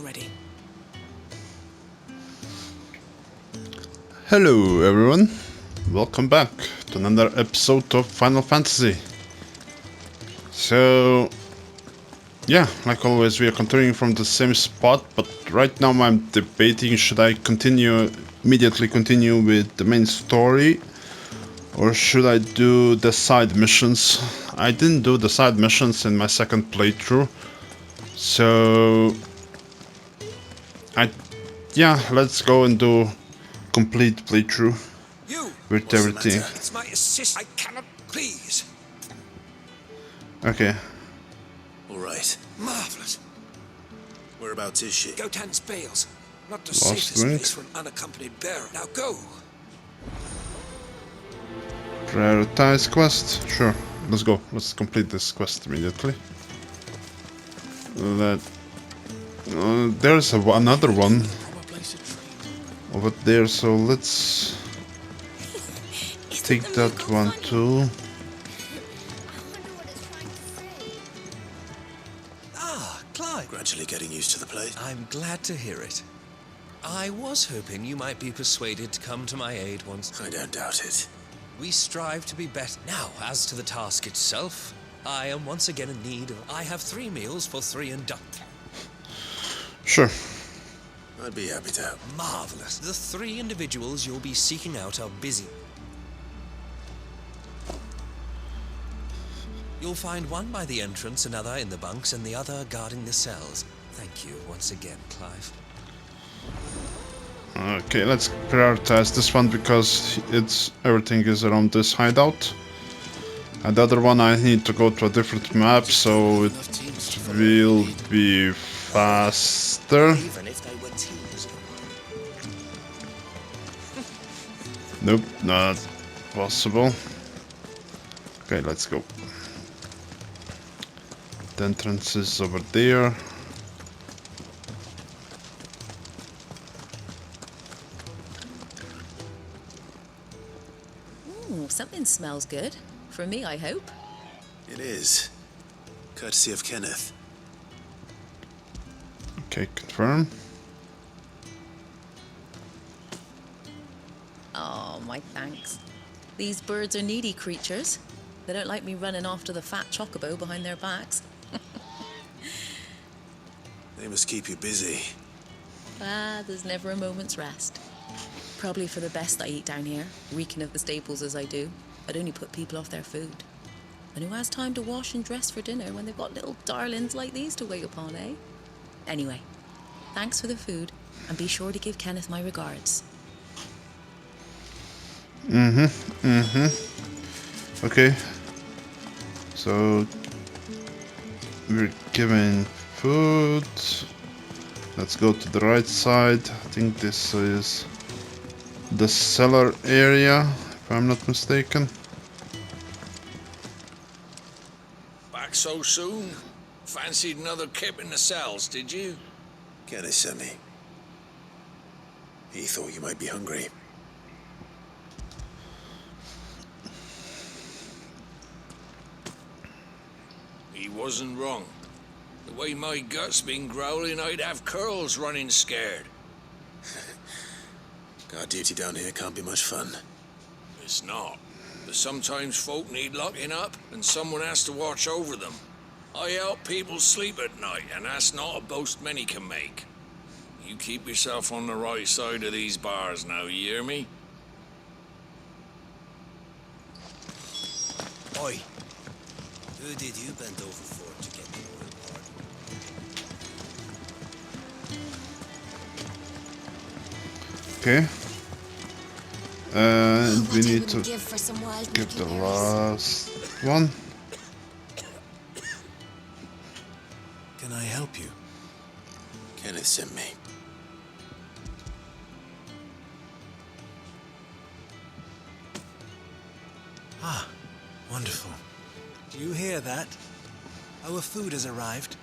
ready. Hello everyone, welcome back to another episode of Final Fantasy. So, yeah, like always we are continuing from the same spot, but right now I'm debating should I immediately continue with the main story or should I do the side missions. I didn't do the side missions in my second playthrough, so let's go and do complete playthrough You! with What's the everything. matter? It's my assist. I cannot, please. Okay. All right. Marvelous. Whereabouts is she? Gotan's Bales. Not the Lost safest link. place for an unaccompanied bearer. Now go. Prioritize quest? Sure. Let's go. Let's complete this quest immediately. There's another one over there, so let's take that one too. Ah, Clive. Gradually getting used to the place. I'm glad to hear it. I was hoping you might be persuaded to come to my aid once. I don't doubt it. We strive to be better. Now, as to the task itself, I am once again in need of... I have 3 meals for 3 and done. Sure. I'd be happy to help. Marvelous. The 3 individuals you'll be seeking out are busy. You'll find one by the entrance, another in the bunks, and the other guarding the cells. Thank you once again, Clive. Okay, let's prioritize this one because everything is around this hideout. And the other one I need to go to a different map, so it will be faster. Even if they were teams. Nope, not possible. Okay, let's go. The entrance is over there. Ooh, something smells good. For me, I hope. It is. Courtesy of Kenneth. Okay, confirm. Oh, my thanks. These birds are needy creatures. They don't like me running after the fat chocobo behind their backs. They must keep you busy. There's never a moment's rest. Probably for the best I eat down here, reeking of the staples as I do. I'd only put people off their food. And who has time to wash and dress for dinner when they've got little darlings like these to wait upon, eh? Anyway, thanks for the food, and be sure to give Kenneth my regards. Okay. So we're given food. Let's go to the right side. I think this is the cellar area, if I'm not mistaken. Back so soon? Fancied another kip in the cells, did you? Kenneth sent me. He thought you might be hungry. He wasn't wrong. The way my gut's been growling, I'd have curls running scared. Guard duty down here can't be much fun. It's not. But sometimes folk need locking up, and someone has to watch over them. I help people sleep at night, and that's not a boast many can make. You keep yourself on the right side of these bars now, you hear me? Oi. Who did you bend over for to get the royal pardon? Okay. And we What I need wouldn't to give for some wild give the berries. last one. Can I help you? Kenneth sent me. Ah, wonderful. Do you hear that? Our food has arrived.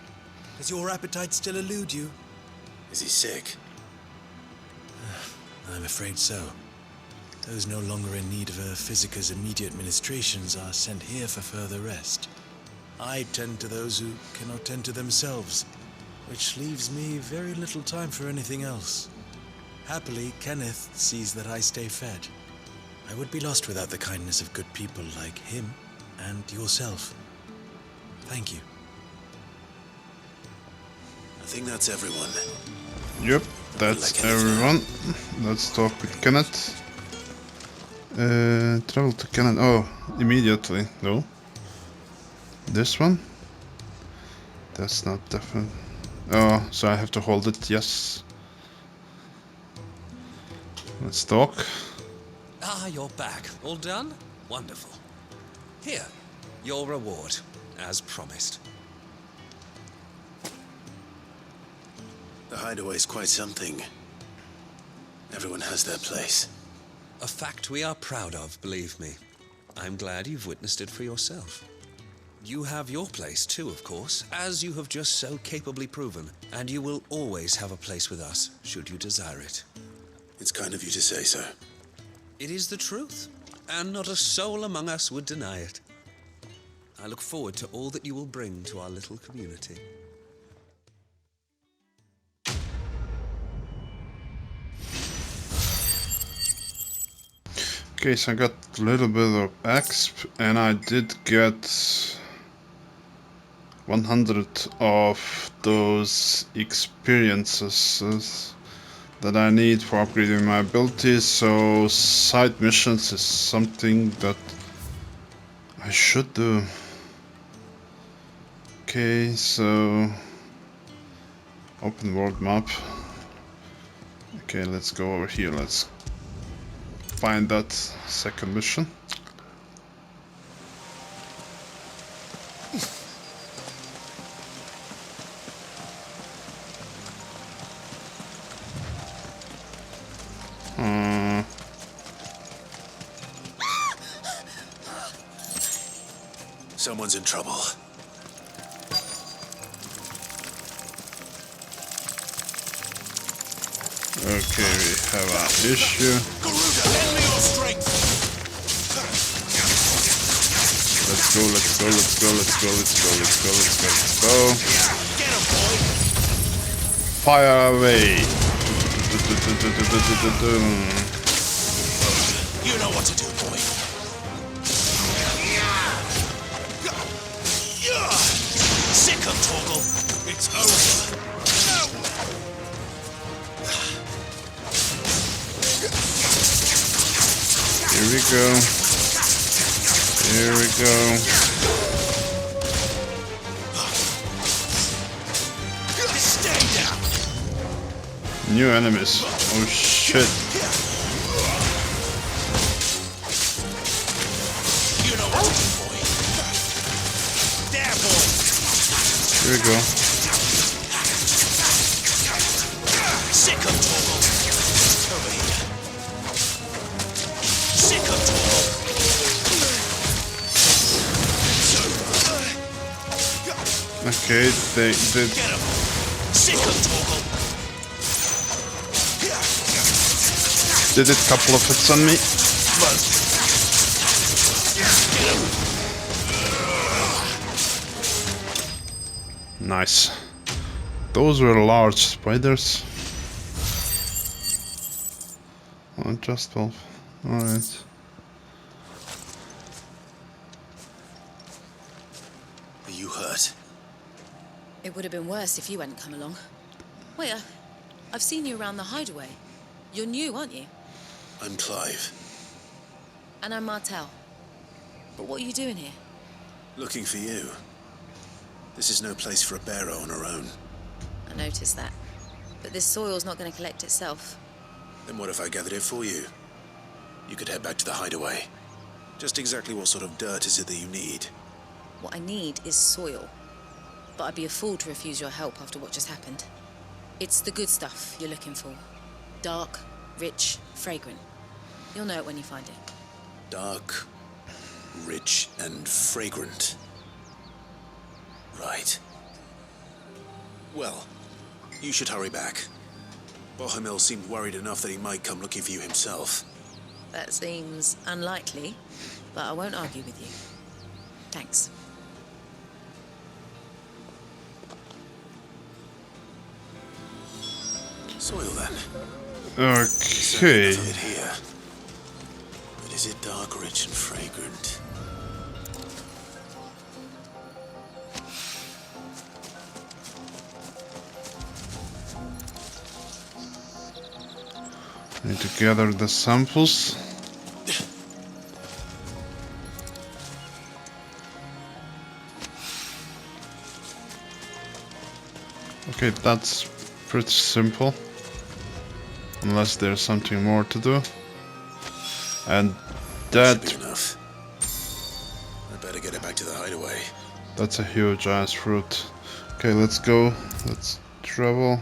Does your appetite still elude you? Is he sick? I'm afraid so. Those no longer in need of a physicus immediate ministrations are sent here for further rest. I tend to those who cannot tend to themselves, which leaves me very little time for anything else. Happily, Kenneth sees that I stay fed. I would be lost without the kindness of good people like him and yourself. Thank you. I think that's everyone. Yep, that's everyone. Let's talk with Kenneth. Travel to Kenneth. Oh, immediately. No. This one? That's not definite. Oh, so I have to hold it. Yes. Let's talk. Ah, you're back. All done? Wonderful. Here, your reward, as promised. The hideaway's quite something. Everyone has their place. A fact we are proud of, believe me. I'm glad you've witnessed it for yourself. You have your place too, of course, as you have just so capably proven, and you will always have a place with us, should you desire it. It's kind of you to say so. It is the truth, and not a soul among us would deny it. I look forward to all that you will bring to our little community. Okay, so I got a little bit of exp, and I did get 100 of those experiences that I need for upgrading my abilities, so side missions is something that I should do. Okay, so open world map. Okay, let's go over here, let's find that second mission. Someone's in trouble. Okay, we have an issue. Garuda, lend me your strength! Let's go, let's go, let's go, let's go, let's go, let's go, let's go, let's go. Get him, boy! Fire away! You know what to do, boy. Sick of Torgal. It's over. Here we go. Here we go. Stay down. New enemies. Oh shit. You know what to do, boy. There, boy. Here we go. Sick of Torgal. Over here. Sick of Torgal. Okay, they did. Get him. Sick of Torgal. Did a couple of hits on me. Nice. Those were large spiders. Oh, just 12. Alright. Are you hurt? It would have been worse if you hadn't come along. Wait, I've seen you around the hideaway. You're new, aren't you? I'm Clive. And I'm Martel. But what are you doing here? Looking for you. This is no place for a bearer on her own. I noticed that. But this soil's not going to collect itself. Then what if I gathered it for you? You could head back to the hideaway. Just exactly what sort of dirt is it that you need? What I need is soil. But I'd be a fool to refuse your help after what just happened. It's the good stuff you're looking for. Dark, rich, fragrant. You'll know it when you find it. Dark, rich, and fragrant. Right. Well, you should hurry back. Bohemil seemed worried enough that he might come looking for you himself. That seems unlikely, but I won't argue with you. Thanks. Soil then. Okay. Enough of it here. But is it dark, rich, and fragrant? Need to gather the samples. Okay, that's pretty simple. Unless there's something more to do. And that... Should be enough. I better get it back to the hideaway. That's a huge ass fruit. Okay, let's go. Let's travel.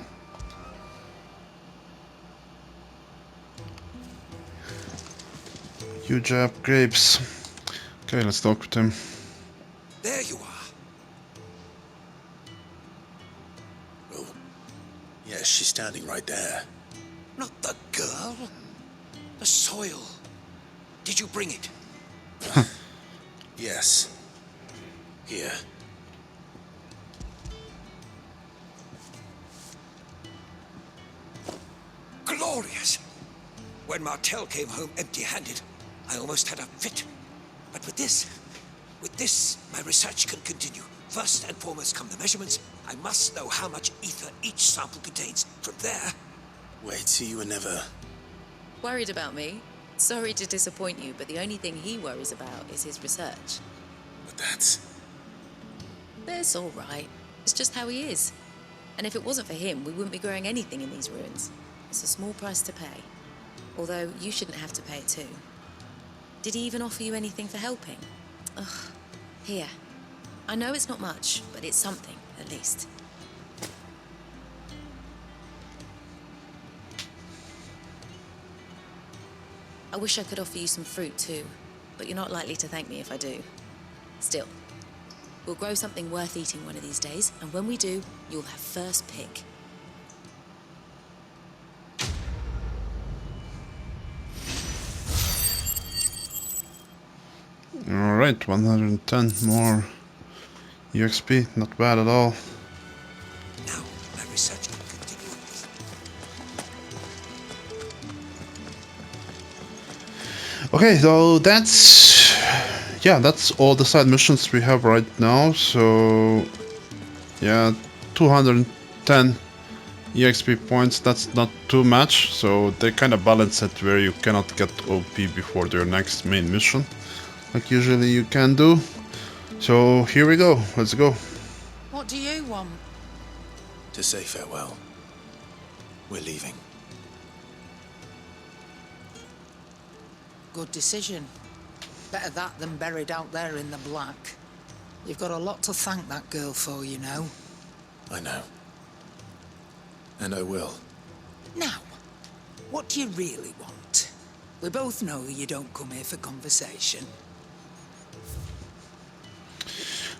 Huge app grapes. Okay, let's talk with him. There you are. Oh. Yes, she's standing right there. Not the girl. The soil. Did you bring it? Yes. Here. Glorious! When Martel came home empty-handed, I almost had a fit. But with this, my research can continue. First and foremost come the measurements. I must know how much ether each sample contains. From there... Wait, so you were never... Worried about me? Sorry to disappoint you, but the only thing he worries about is his research. But that's... That's all right. It's just how he is. And if it wasn't for him, we wouldn't be growing anything in these ruins. It's a small price to pay. Although, you shouldn't have to pay it too. Did he even offer you anything for helping? Ugh. Here. I know it's not much, but it's something, at least. I wish I could offer you some fruit too, but you're not likely to thank me if I do. Still, we'll grow something worth eating one of these days, and when we do, you'll have first pick. Alright, 110 more EXP, not bad at all. Now, my research can continue. Okay, so that's... yeah, that's all the side missions we have right now, so... yeah, 210 EXP points, that's not too much, so they kind of balance it where you cannot get OP before your next main mission, like usually you can do. So here we go, let's go. What do you want? To say farewell. We're leaving. Good decision. Better that than buried out there in the black. You've got a lot to thank that girl for, you know. I know. And I will. Now, what do you really want? We both know you don't come here for conversation.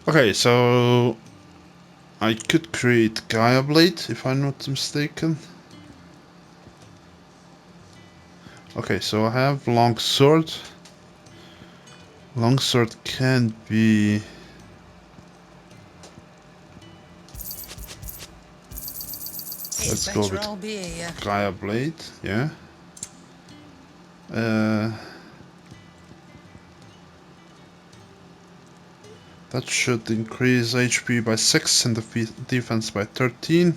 Okay, so... I could create Gaia Blade, if I'm not mistaken. Okay, so I have Longsword. Longsword can be... let's go with I'll be here. Gaia Blade, yeah. That should increase HP by 6 and defense by 13.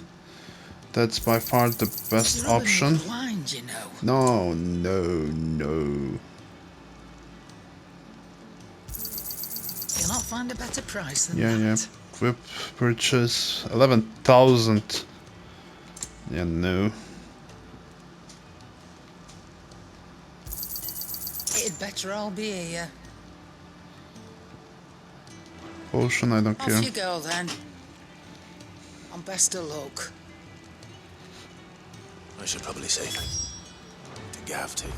That's by far the best option. Blind, you know. No, no, no. You'll not find a better price than Yeah, that. yeah. Equip purchase 11,000. Yeah, no. It'd better all be here. Potion, I don't care. Off you go then. And best of luck. I should probably say to Gav too.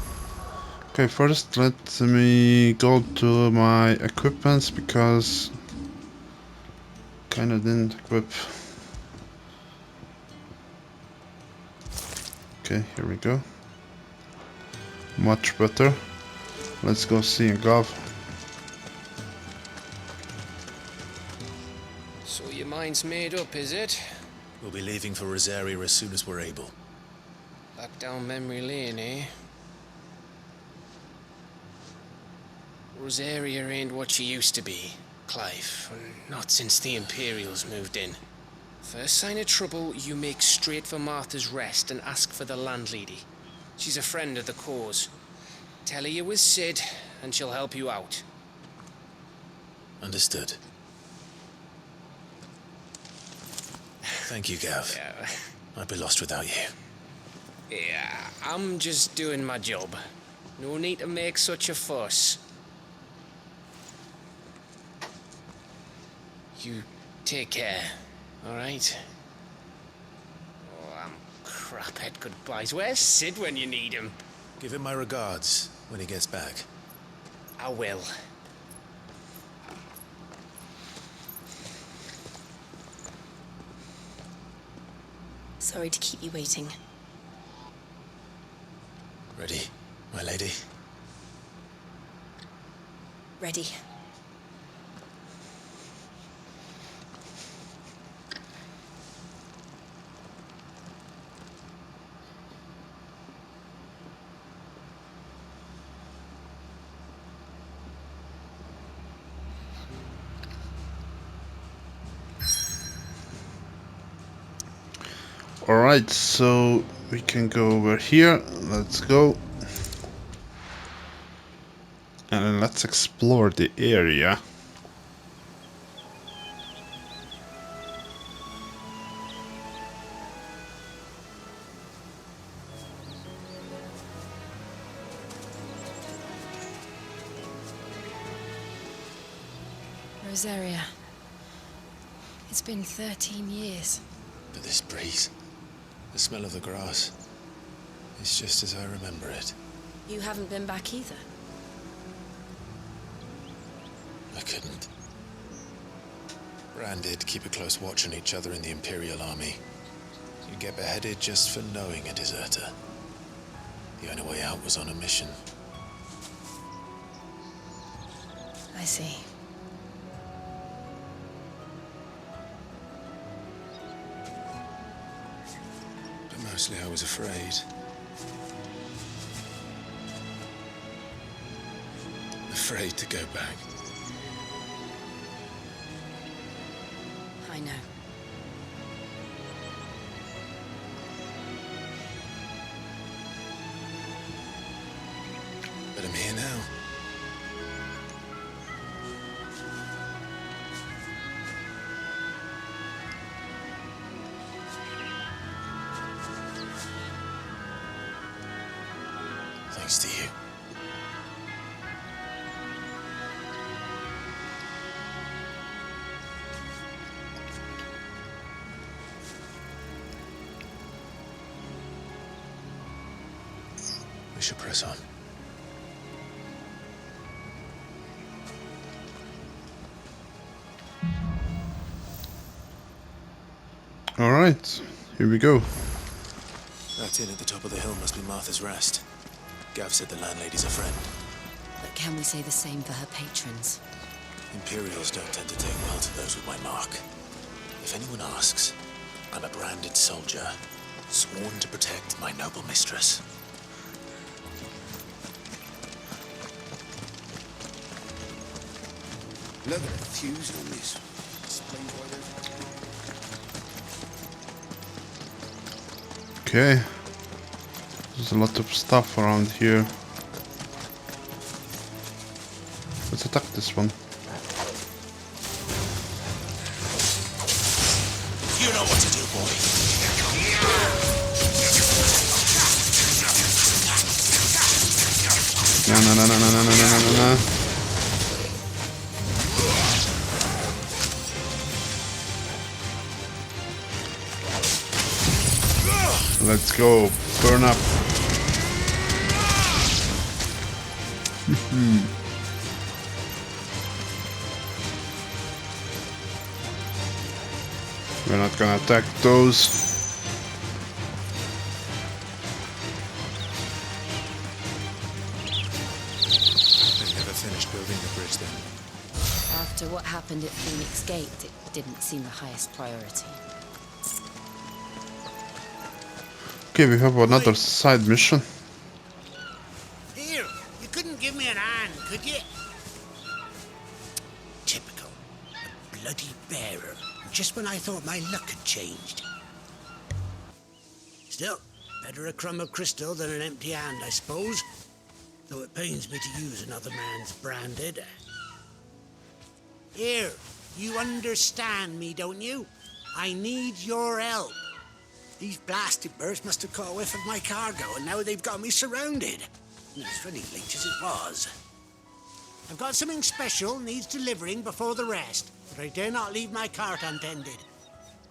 Okay, first let me go to my equipments because kinda didn't equip. Okay, here we go. Much better. Let's go see Gav. So your mind's made up, is it? We'll be leaving for Rosaria as soon as we're able. Back down memory lane, eh? Rosaria ain't what she used to be, Clive. Not since the Imperials moved in. First sign of trouble, you make straight for Martha's Rest and ask for the landlady. She's a friend of the cause. Tell her you was Sid, and she'll help you out. Understood. Thank you, Gav. Yeah, I'd be lost without you. yeah, I'm just doing my job. No need to make such a fuss. You take care, alright? Oh, I'm crap at goodbyes. Where's Sid when you need him? Give him my regards when he gets back. I will. Sorry to keep you waiting. Ready, my lady? Ready. Alright, so we can go over here. Let's go. And then let's explore the area. Rosaria. It's been 13 years. But this breeze, the smell of the grass, it's just as I remember it. You haven't been back either. I couldn't. Bran did keep a close watch on each other in the Imperial Army. You get beheaded just for knowing a deserter. The only way out was on a mission. I see. But mostly I was afraid. Afraid to go back. I know. But I'm here now. Thanks to you. We should press on. Alright, here we go. That inn at the top of the hill must be Martha's Rest. Gav said the landlady's a friend. But can we say the same for her patrons? Imperials don't tend to take well to those with my mark. If anyone asks, I'm a branded soldier, sworn to protect my noble mistress. Look at the fuse on this. Explains why there's... Okay. There's a lot of stuff around here. Let's attack this one. You know what to do, boy. No. Let's go. Burn up. We're not gonna attack those. They never finished building the bridge then. After what happened at Enix Gate, it didn't seem the highest priority. Okay, we have another side mission. Here, you couldn't give me an hand, could you? Typical. A bloody bearer. Just when I thought my luck had changed. Still, better a crumb of crystal than an empty hand, I suppose. Though it pains me to use another man's branded. Here, you understand me, don't you? I need your help. These blasted birds must have caught a whiff of my cargo, and now they've got me surrounded. And it's really late as it was. I've got something special needs delivering before the rest, but I dare not leave my cart untended.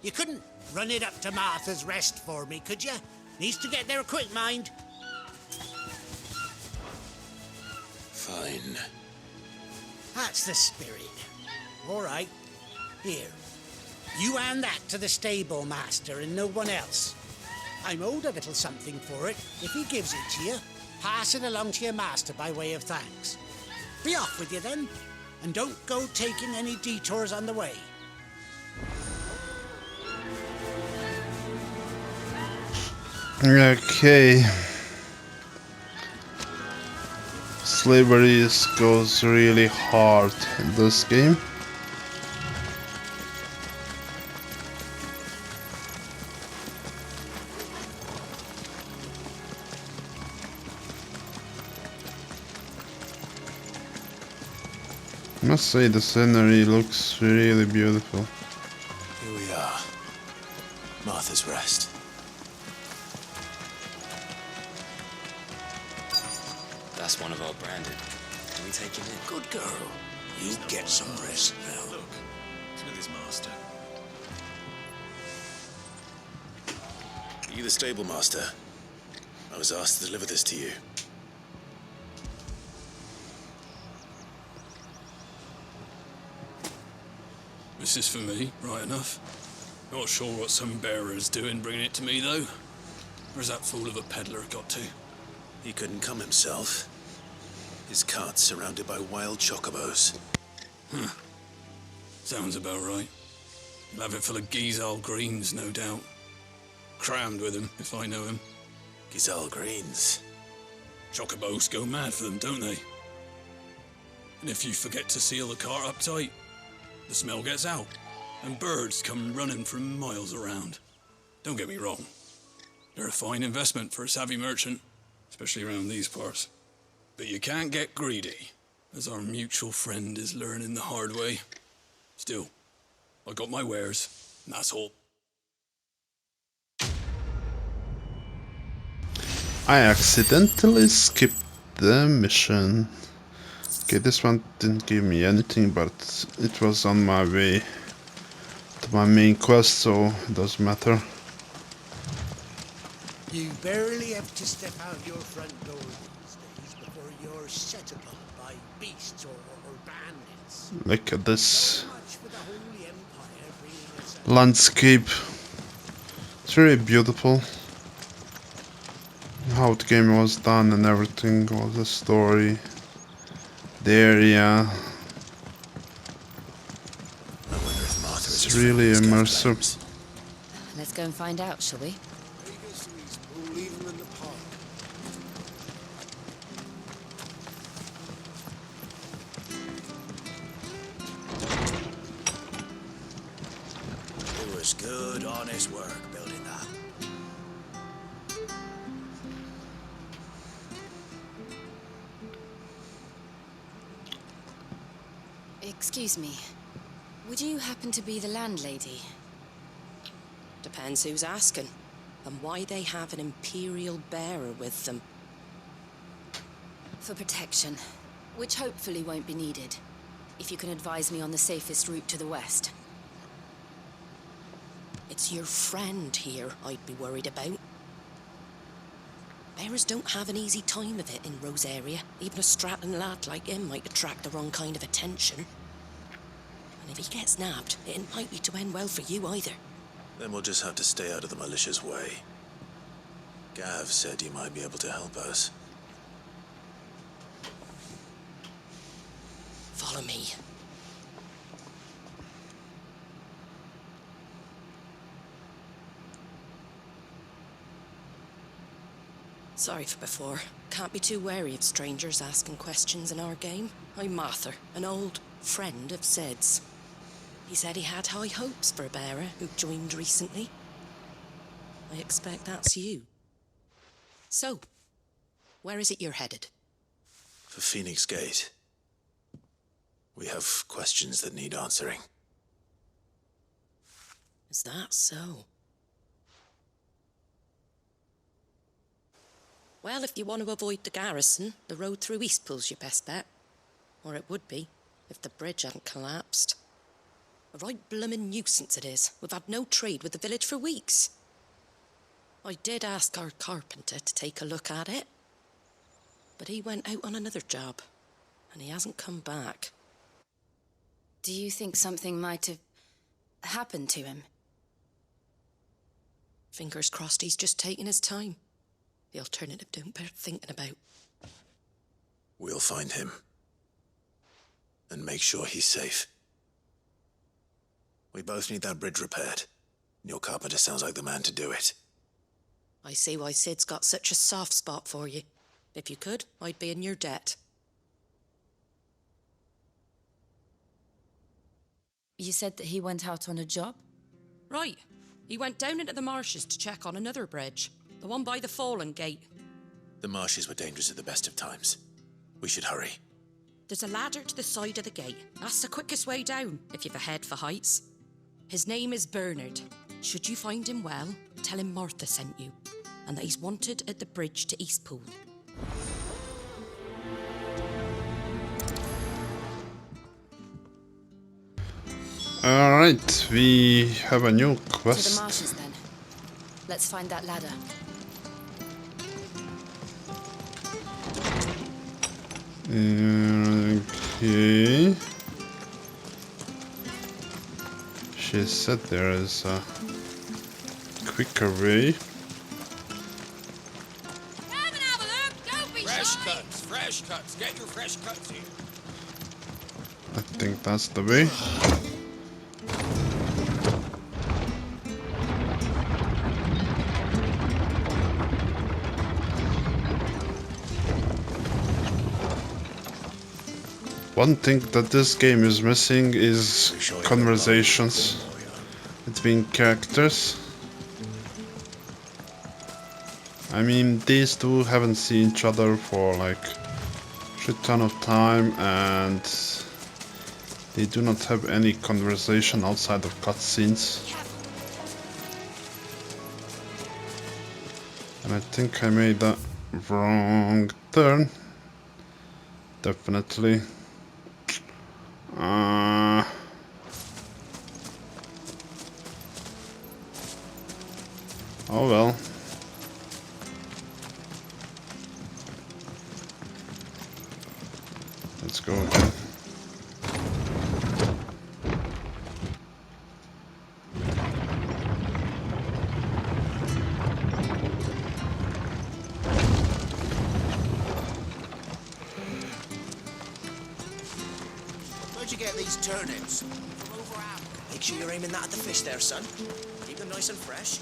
You couldn't run it up to Martha's Rest for me, could you? Needs to get there quick, mind. Fine. That's the spirit. All right. Here. You hand that to the stable master and no one else. I'm owed a little something for it. If he gives it to you, pass it along to your master by way of thanks. Be off with you then, and don't go taking any detours on the way. Okay. Slavery goes really hard in this game. I must say the scenery looks really beautiful. Here we are. Martha's Rest. That's one of our branded. Can we take him in? Good girl. You get some rest now. Look, it's with his master. Are you the stable master? I was asked to deliver this to you. This is for me, right enough. Not sure what some bearer's doing bringing it to me, though. Where's that fool of a peddler got to? He couldn't come himself. His cart's surrounded by wild chocobos. Huh. Sounds about right. He'll have it full of Gizal greens, no doubt. Crammed with him, if I know him. Gizal greens. Chocobos go mad for them, don't they? And if you forget to seal the cart up tight, the smell gets out, and birds come running from miles around. Don't get me wrong. They're a fine investment for a savvy merchant, especially around these parts. But you can't get greedy, as our mutual friend is learning the hard way. Still, I got my wares, and that's all. I accidentally skipped the mission. Okay, this one didn't give me anything, but it was on my way to my main quest, so it doesn't matter. You barely have to step out your front door these days before you're set upon by beasts or bandits. Look at this So much for the Holy Empire being a set- landscape. It's really beautiful. How the game was done and everything, all the story. The area. I wonder if Martha is It's as really friendly as Gav immersive. claims. Let's go and find out, shall we? We'll leave them in the park. It was good, honest work building that. Excuse me. Would you happen to be the landlady? Depends who's asking, and why they have an Imperial bearer with them. For protection, which hopefully won't be needed. If you can advise me on the safest route to the west. It's your friend here I'd be worried about. Bearers don't have an easy time of it in Rosaria. Even a Stratton lad like him might attract the wrong kind of attention. And if he gets nabbed, it ain't likely to end well for you either. Then we'll just have to stay out of the malicious way. Gav said he might be able to help us. Follow me. Sorry for before. Can't be too wary of strangers asking questions in our game. I'm Martha, an old friend of Zed's. He said he had high hopes for a bearer who joined recently. I expect that's you. So, where is it you're headed? For Phoenix Gate. We have questions that need answering. Is that so? Well, if you want to avoid the garrison, the road through Eastpool's your best bet. Or it would be, if the bridge hadn't collapsed. A right bloomin' nuisance it is. We've had no trade with the village for weeks. I did ask our carpenter to take a look at it. But he went out on another job, and he hasn't come back. Do you think something might have happened to him? Fingers crossed he's just taking his time. The alternative don't bear thinking about. We'll find him. And make sure he's safe. We both need that bridge repaired. Your carpenter sounds like the man to do it. I see why Sid's got such a soft spot for you. If you could, I'd be in your debt. You said that he went out on a job? Right. He went down into the marshes to check on another bridge. The one by the Fallen Gate. The marshes were dangerous at the best of times. We should hurry. There's a ladder to the side of the gate. That's the quickest way down, if you've a head for heights. His name is Bernard. Should you find him well, tell him Martha sent you, and that he's wanted at the bridge to Eastpool. Alright, we have a new quest. To the marshes, then. Let's find that ladder. Okay. She said there is a quicker way. Fresh cuts. Get your fresh cuts here. I think that's the way. One thing that this game is missing is conversations between characters. I mean, these two haven't seen each other for like a shit ton of time, and they do not have any conversation outside of cutscenes. And I think I made a wrong turn. Definitely. Oh well. Let's go again. Where'd you get these turnips? From over out. Make sure you're aiming that at the fish there, son. Keep them nice and fresh.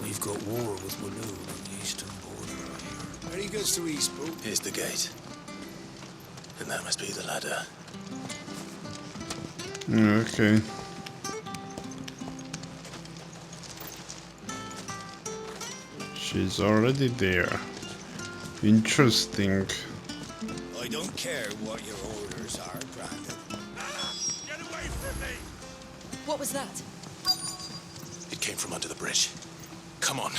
We've got war with Waloon on the eastern border out here. Where he goes to Eastpool? Here's the gate. And that must be the ladder. Okay. She's already there. Interesting. I don't care what your orders are, Brandon. Get away from me! What was that? It came from under the bridge. Come on.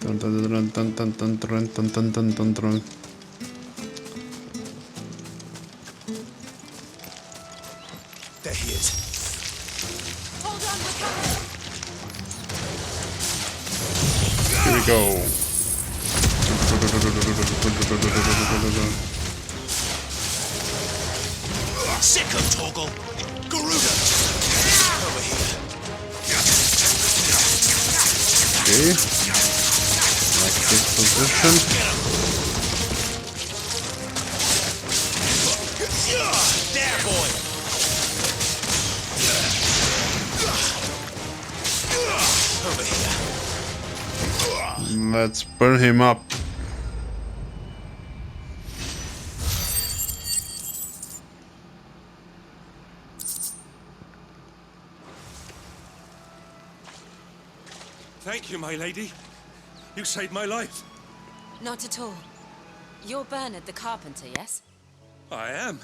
Dun dun dun dun dun dun dun dun dun dun dun dun. There he is. Hold on, we're coming! Here we go. Sicko Toggle! Garuda! Over here. Okay. Like this position. There, boy! Over here. Let's burn him up. Thank you, my lady. You saved my life. Not at all. You're Bernard the carpenter, yes? I am.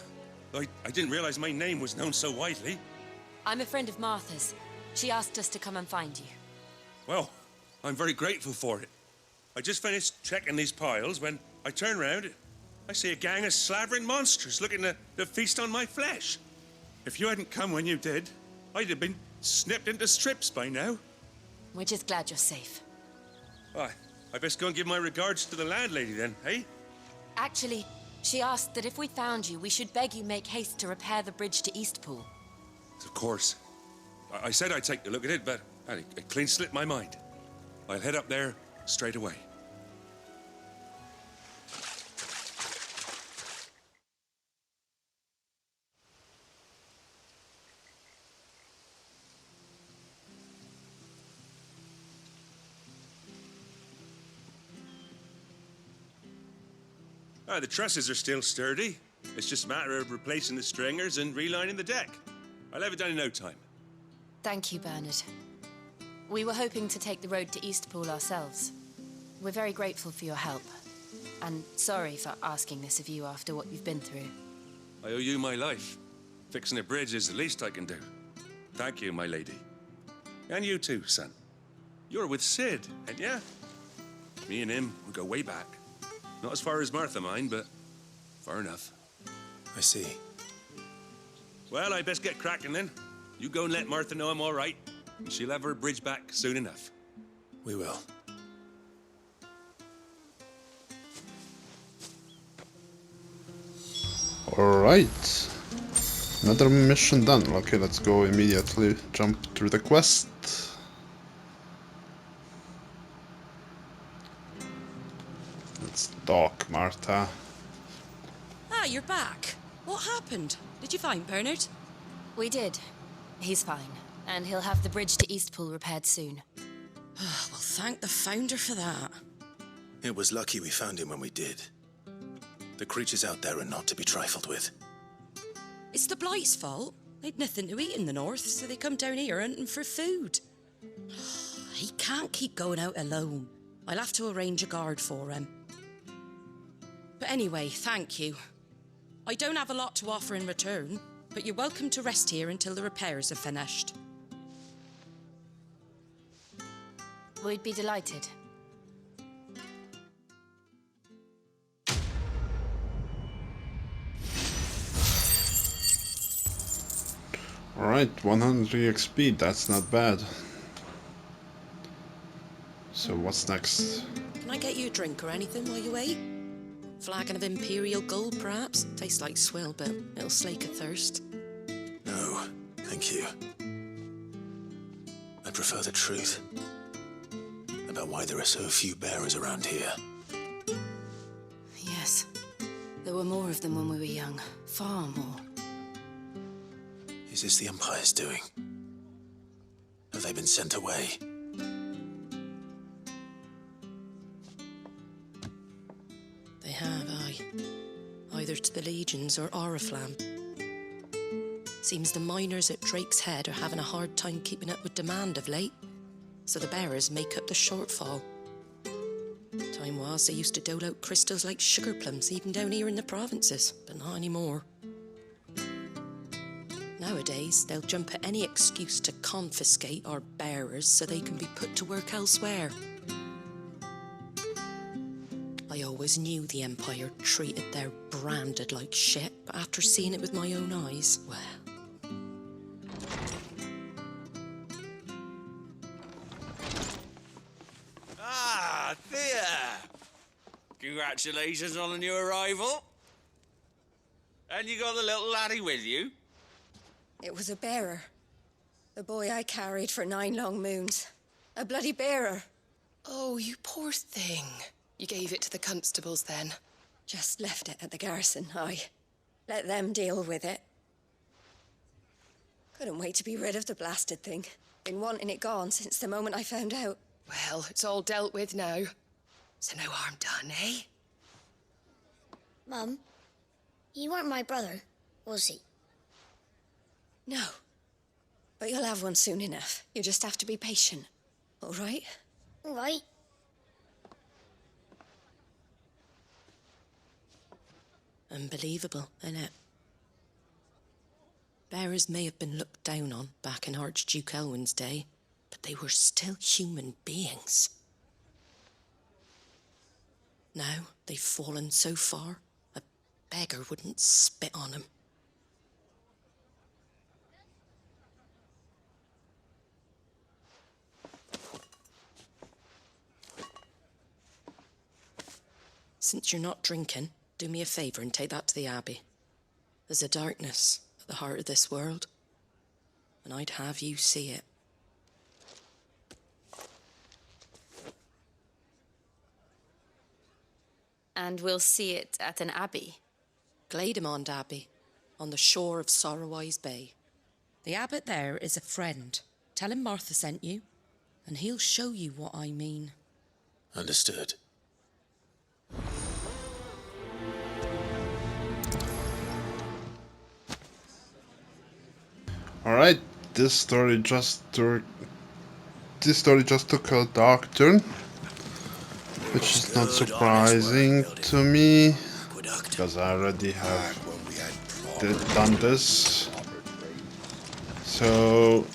I didn't realize my name was known so widely. I'm a friend of Martha's. She asked us to come and find you. Well, I'm very grateful for it. I just finished checking these piles when I turn round. I see a gang of slavering monsters looking to feast on my flesh. If you hadn't come when you did, I'd have been snipped into strips by now. We're just glad you're safe. I best go and give my regards to the landlady then, eh? Actually, she asked that if we found you, we should beg you make haste to repair the bridge to Eastpool. Of course. I said I'd take a look at it, but it clean slipped my mind. I'll head up there straight away. The trusses are still sturdy. It's just a matter of replacing the stringers and relining the deck. I'll have it done in no time. Thank you, Bernard. We were hoping to take the road to Eastpool ourselves. We're very grateful for your help. And sorry for asking this of you after what you've been through. I owe you my life. Fixing a bridge is the least I can do. Thank you, my lady. And you too, son. You're with Sid, ain't ya? Me and him, we go way back. Not as far as Martha, mind, but far enough. I see. Well, I best get cracking then. You go and let Martha know I'm all right. She'll have her bridge back soon enough. We will. Alright. Another mission done. Okay, let's go immediately jump through the quest. Let's talk, Martha. Ah, you're back. What happened? Did you find Bernard? We did. He's fine. And he'll have the bridge to Eastpool repaired soon. Well, thank the Founder for that. It was lucky we found him when we did. The creatures out there are not to be trifled with. It's the Blight's fault. They'd nothing to eat in the north, so they come down here hunting for food. He can't keep going out alone. I'll have to arrange a guard for him. But anyway, thank you. I don't have a lot to offer in return, but you're welcome to rest here until the repairs are finished. We'd be delighted. Alright, 100 XP, that's not bad. So what's next? Can I get you a drink or anything while you wait? Flagon of Imperial Gold, perhaps? Tastes like swill, but it'll slake a thirst. No, thank you. I prefer the truth about why there are so few bearers around here. Yes. There were more of them when we were young. Far more. Is this the Empire's doing? Have they been sent away? They have, aye. Either to the Legions or Oriflamme. Seems the miners at Drake's Head are having a hard time keeping up with demand of late, so the bearers make up the shortfall. Time was they used to dole out crystals like sugar plums even down here in the provinces, but not anymore. Nowadays, they'll jump at any excuse to confiscate our bearers so they can be put to work elsewhere. I always knew the Empire treated their branded like shit, but after seeing it with my own eyes, well... Ah, Thea! Congratulations on the new arrival. And you got the little laddie with you? It was a bearer. The boy I carried for 9 long moons. A bloody bearer. Oh, you poor thing. You gave it to the constables then? Just left it at the garrison, aye. Let them deal with it. Couldn't wait to be rid of the blasted thing. Been wanting it gone since the moment I found out. Well, it's all dealt with now. So no harm done, eh? Mum, he weren't my brother, was he? No. But you'll have one soon enough. You just have to be patient. All right? All right. Unbelievable, innit? Bearers may have been looked down on back in Archduke Elwin's day, but they were still human beings. Now they've fallen so far, a beggar wouldn't spit on them. Since you're not drinking, do me a favour and take that to the Abbey. There's a darkness at the heart of this world, and I'd have you see it. And we'll see it at an abbey. Glademond Abbey, on the shore of Sorrowise Bay. The abbot there is a friend. Tell him Martha sent you, and he'll show you what I mean. Understood. Alright, this story just took a dark turn, which is not surprising to me, because I already have done this. So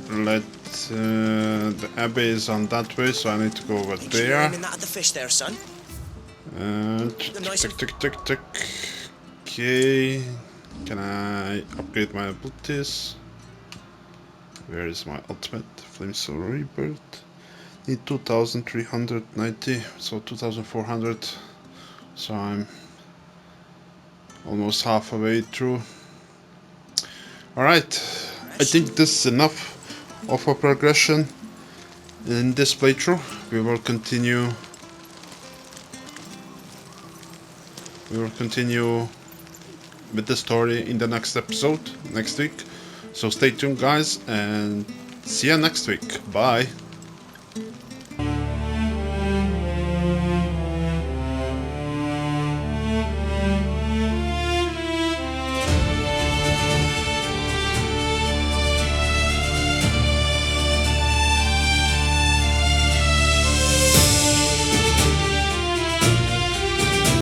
the abbey is on that way, so I need to go over there. Aiming that at the fish there, son. Tick. Okay, can I upgrade my abilities? Where is my ultimate? Flamesword Rebirth. Need 2390, so 2400. So I'm almost halfway through. Alright, I think this is enough of a progression in this playthrough. We will continue with the story in the next episode, next week. So stay tuned, guys, and see you next week. Bye.